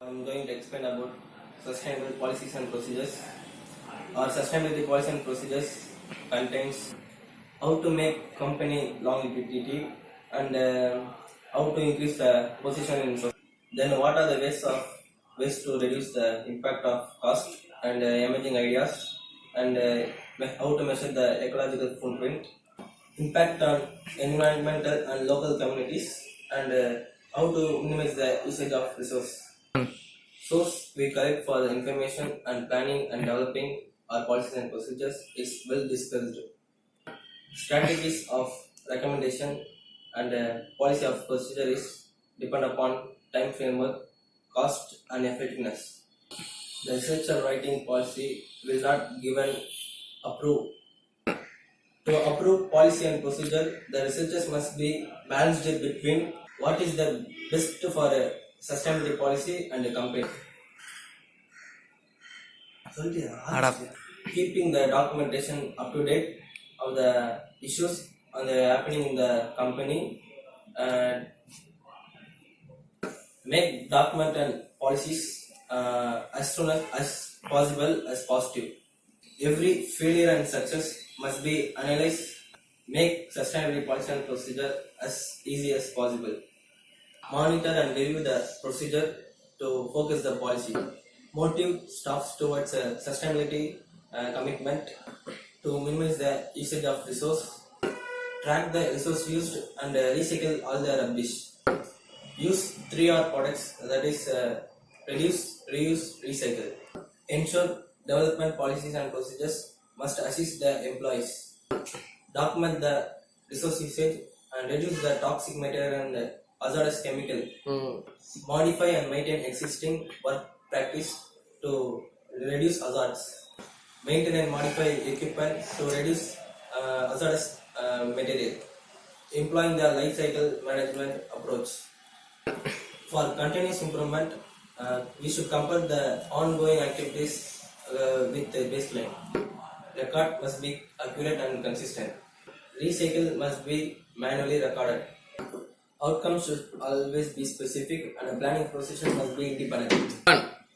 I'm going to explain about sustainable policies and procedures. Our sustainability policies and procedures contains how to make company longevity and how to increase the position in society. Then what are the ways to reduce the impact of cost and emerging ideas and how to measure the ecological footprint, impact on environmental and local communities, and how to minimize the usage of resources. Source we collect for the information and planning and developing our policies and procedures is well discussed. Strategies of recommendation and policy of procedure is depend upon time framework, cost and effectiveness. The researcher writing policy will not given approve. To approve policy and procedure, the researchers must be balanced between what is the best for a sustainability policy and a company. Keeping the documentation up to date of the issues happening in the company, and make document and policies as soon as possible as positive. Every failure and success must be analyzed. Make sustainability policy and procedure as easy as possible. Monitor and review the procedure to focus the policy. Motive staff towards sustainability commitment to minimize the usage of resource. Track the resource used and recycle all the rubbish. Use 3R products, that is reduce, reuse, recycle. Ensure development policies and procedures must assist the employees. Document the resource usage and reduce the toxic material and hazardous chemical. Modify and maintain existing work practice to reduce hazards. Maintain and modify equipment to reduce hazardous material. Employing the life cycle management approach. For continuous improvement, we should compare the ongoing activities with the baseline. Record must be accurate and consistent. Recycle must be manually recorded. Outcomes should always be specific and a planning process must be independent.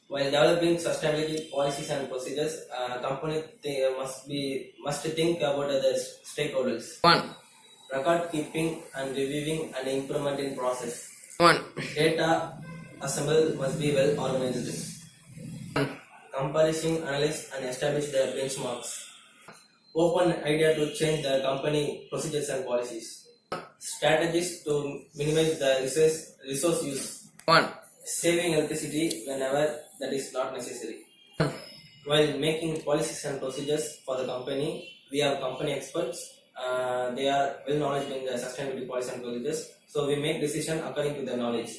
While developing sustainability policies and procedures, company must think about the stakeholders. Record keeping and reviewing and implementing process. Data assembled must be well organized. Comparison, analyze and establish the benchmarks. Open idea to change the company procedures and policies. Strategies to minimize the resource use. Saving electricity whenever that is not necessary. While making policies and procedures for the company, we have company experts. They are well knowledgeable in the sustainability policies and procedures. So we make decisions according to their knowledge.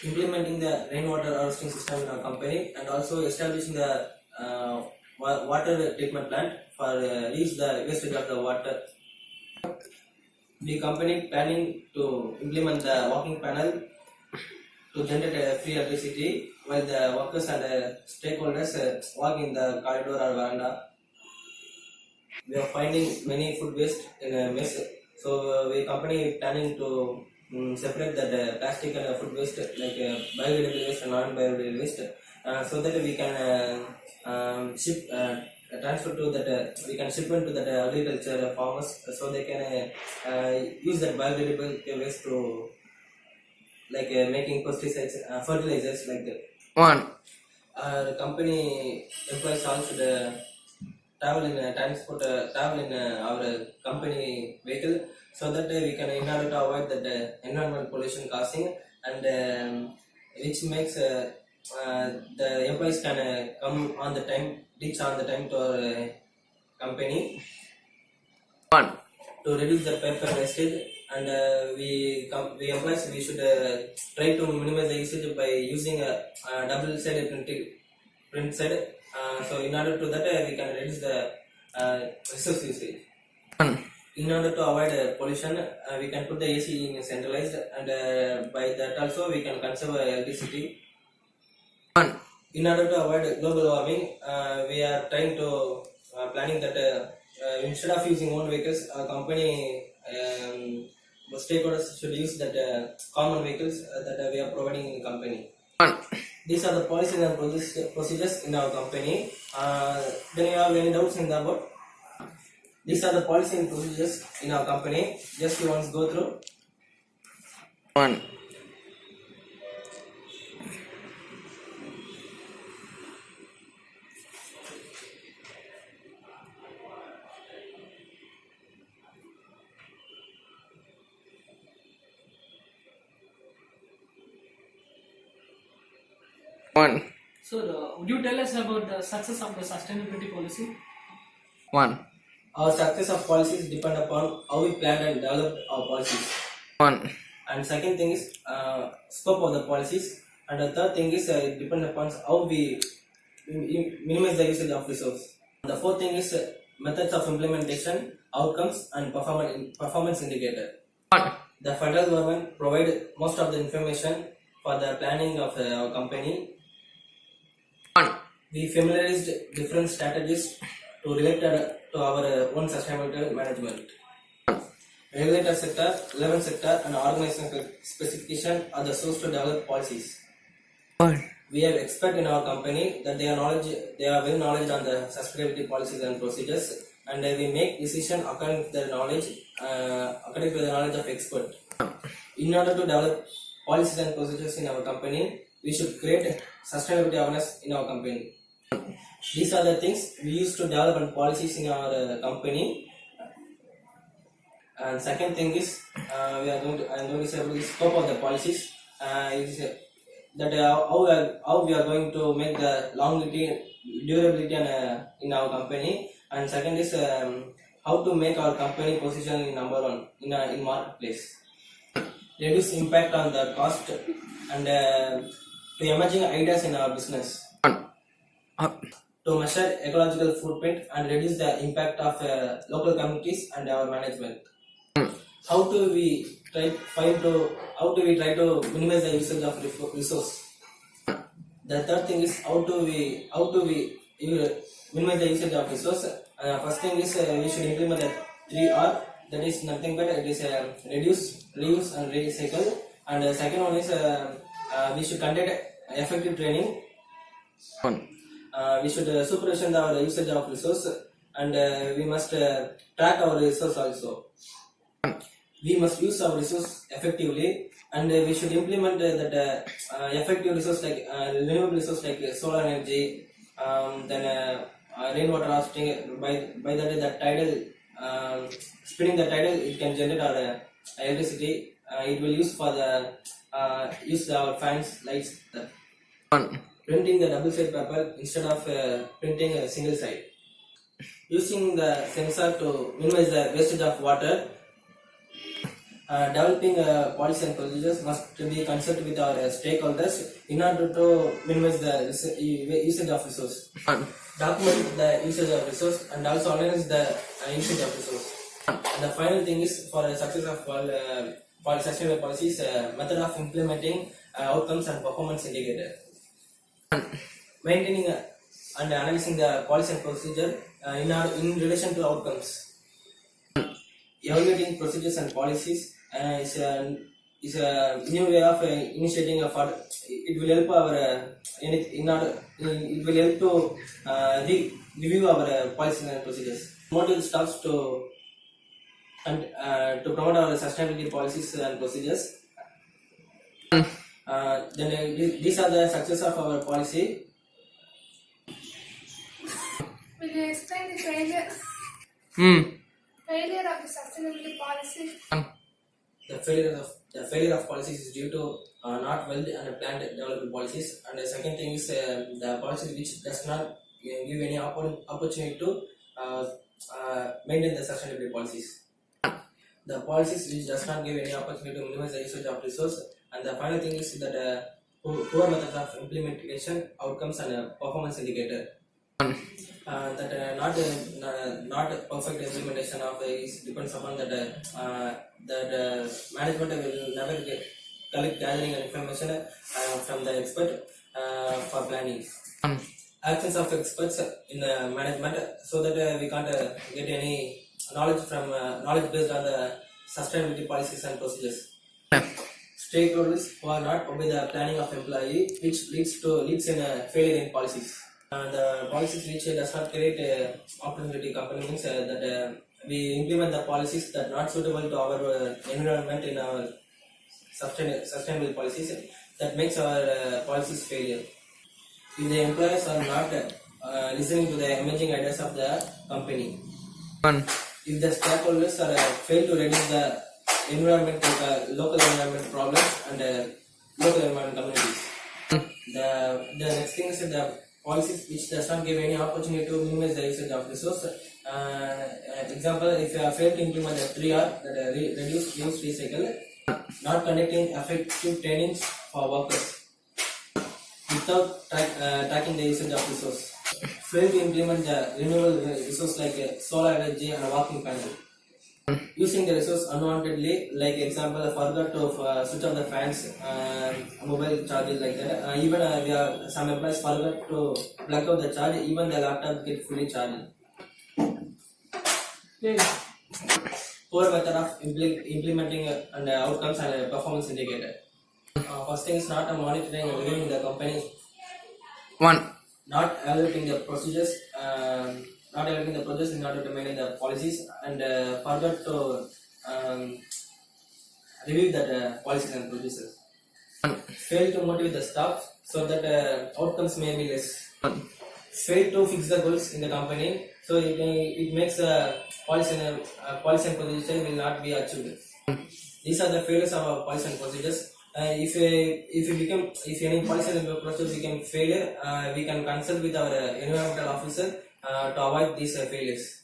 Implementing the rainwater harvesting system in our company and also establishing the water treatment plant for reuse the wastage of the water. The company planning to implement the walking panel to generate free electricity while the workers and stakeholders walk in the corridor or veranda. We are finding many food waste in a mess. So we company planning to separate the plastic and food waste like biodegradable waste and non-biodegradable waste so that we can transfer to that we can ship into that agriculture farmers so they can use that biodegradable waste to like making pesticides, fertilizers like that. The company employees also should travel in our company vehicle so that we can in order to avoid that environmental pollution causing and which makes the employees can come on the time, reach on the time to our company to reduce the paper wastage. And we employees we should try to minimize the usage by using a double-sided print side. So in order to that we can reduce the resource usage. In order to avoid pollution, we can put the AC in centralized, and by that also we can conserve electricity. In order to avoid global warming, we are trying to planning that instead of using own vehicles, our company stakeholders should use that common vehicles that we are providing in the company. These are the policies and procedures in our company. Then you have any doubts in the about? These are the policies and procedures in our company. Just you once go through. 1. One. So, would you tell us about the success of the sustainability policy? 1. Our success of policies depend upon how we plan and develop our policies. 1. And second thing is scope of the policies. And the third thing is it depends upon how we minimize the usage of resource. The fourth thing is methods of implementation, outcomes, and performance indicator. 1. The federal government provide most of the information for the planning of our company. 1. We familiarized different strategies to relate to our own sustainability management. Regulator sector, relevant sector, and organization specification are the source to develop policies. 1. We have expert in our company that they are well knowledge on the sustainability policies and procedures, and we make decision according to their knowledge, according to the knowledge of expert. In order to develop policies and procedures in our company, we should create sustainability awareness in our company. These are the things we use to develop policies in our company. And second thing is I am going to say about the scope of the policies. How we are going to make the longevity, durability in our company. And second is how to make our company position in number one in marketplace. Reduce impact on the cost and to emerging ideas in our business. 1. To measure ecological footprint and reduce the impact of local communities and our management. How do we try to minimize the usage of resource? The third thing is how do we minimize the usage of resource? First thing is we should implement the 3R. That is nothing but it is reduce, reuse, and recycle. And the second one is we should conduct effective training. 1. We should supervision our usage of resource, and we must track our resource also. We must use our resource effectively, and we should implement that effective resource like renewable resource like solar energy, then rainwater harvesting. By that the tidal spinning the tidal, it can generate our electricity. It will use for the use our fans, lights. 1. Printing the double side paper instead of printing a single side. Using the sensor to minimize the wastage of water. Developing policy and procedures must be consulted with our stakeholders in order to minimize the usage of resource. 1. Document the usage of resource and also analyze the usage of resource. And the final thing is for the success of sustainable policies, method of implementing outcomes and performance indicator. Maintaining and analyzing the policy and procedure in relation to outcomes. Evaluating procedures and policies is a new way of initiating a fund. It will help our it will help to review our policies and procedures. Motive stops to promote our sustainability policies and procedures. Then these are the success of our policy. Will you explain the failure of the sustainability policy? The failure of policies is due to not well and planned development policies. And the second thing is the policies which does not give any opportunity to maintain the sustainability policies. The policies which does not give any opportunity to minimize the usage of resource. And the final thing is that poor methods of implementation, outcomes, and performance indicator. That not perfect implementation of is depends upon that management will never collect gathering and information from the expert for planning. Actions of experts in the management so that we can't get any knowledge based on the sustainability policies and procedures. stakeholders who are not obey the planning of employee, which leads in a failure in policies. The policies which does not create opportunity company means that we implement the policies that not suitable to our environment in our sustainable policies, that makes our policies failure. If the employees are not listening to the emerging ideas of the company, 1, if the stakeholders are fail to reduce the environmental local environment problems and local environment communities, the next thing is the policies which does not give any opportunity to minimize the usage of resource. Example, if you have failed to implement the 3R, that reduce, use, recycle, not conducting effective trainings for workers without tracking the usage of resource, fail to implement the renewable resource like solar energy and a walking panel, using the resource unwantedly, like example, forgot to switch off the fans, mobile charges like that. Even some employees forgot to plug out the charge, even the laptop get fully charged. Yeah. Poor method of implementing and outcomes and performance indicator. First thing is not monitoring and reviewing the company, 1, not evaluating the procedures, in order to maintain the policies, and forgot to review that policies and procedures. 1, Fail to motivate the staff so that outcomes may be less. Fail to fix the goals in the company, so it makes policy and procedure will not be achieved. These are the failures of our policy and procedures. If any policy and procedure become failure, we can consult with our environmental officer to avoid these failures.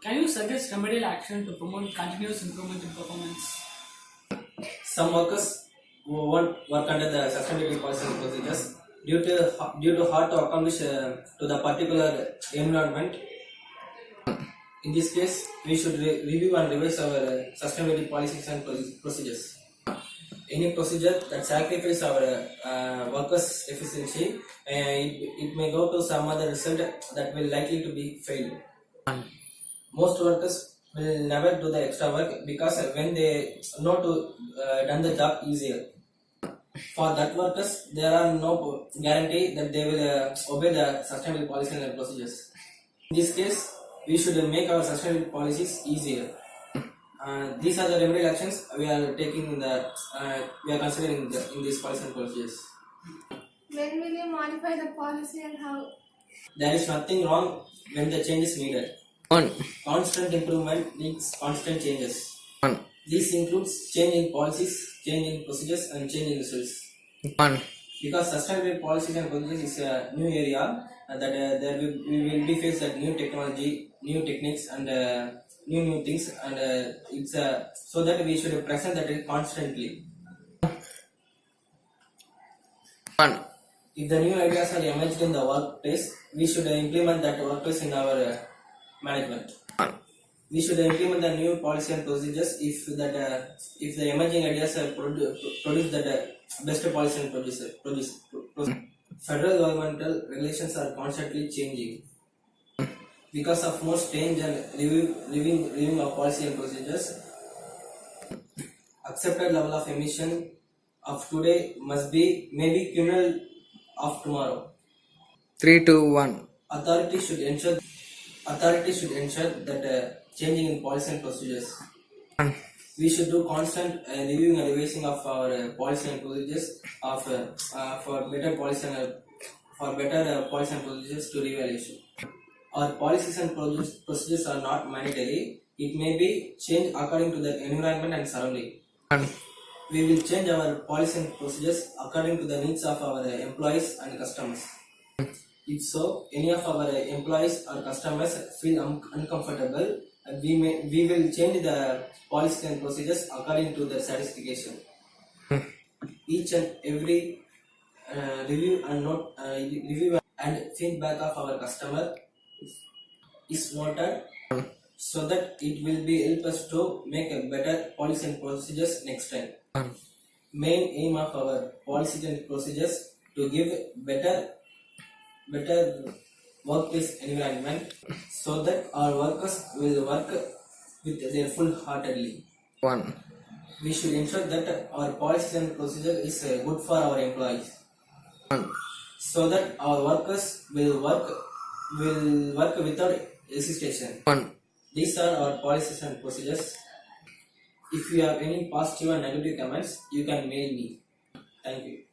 Can you suggest remedial action to promote continuous improvement in performance? Some workers who won't work under the sustainability policy and procedures due to hard to accomplish to the particular environment. In this case, we should review and revise our sustainability policies and procedures. Any procedure that sacrifices our workers' efficiency, it may go to some other result that will likely to be failed. 1, Most workers will never do the extra work because when they know to done the job easier. For that workers, there are no guarantee that they will obey the sustainable policies and procedures. In this case, we should make our sustainable policies easier. These are the remedial actions we are taking we are considering in these policies and procedures. When will you modify the policy and how? There is nothing wrong when the change is needed. 1, Constant improvement needs constant changes. 1, This includes change in policies, change in procedures, and change in results. 1, Because sustainable policies and procedures is a new area, that we will be faced with new technology, new techniques, and new things, and it's so that we should present that constantly. 1, If the new ideas are emerged in the workplace, we should implement that workplace in our management. 1, We should implement the new policy and procedures if the emerging ideas are produce that best policy and produce. Federal governmental regulations are constantly changing. Because of most change and reviewing of policy and procedures, accepted level of emission of today may be criminal of tomorrow. 3, 2, 1. Authorities should ensure that changing in policy and procedures. 1, We should do constant reviewing and revising of our policy and procedures for better policy and procedures to reevaluation. Our policies and procedures are not mandatory. It may be changed according to the environment and surrounding. 1, We will change our policy and procedures according to the needs of our employees and customers. If so, any of our employees or customers feel uncomfortable, we will change the policies and procedures according to their satisfaction. Each and every review and feedback of our customer is noted so that it will be help us to make a better policy and procedures next time. 1, Main aim of our policies and procedures to give better workplace environment so that our workers will work with their full heartedly. 1. We should ensure that our policies and procedure is good for our employees, 1, so that our workers will work without hesitation. 1. These are our policies and procedures. If you have any positive and negative comments, you can mail me. Thank you.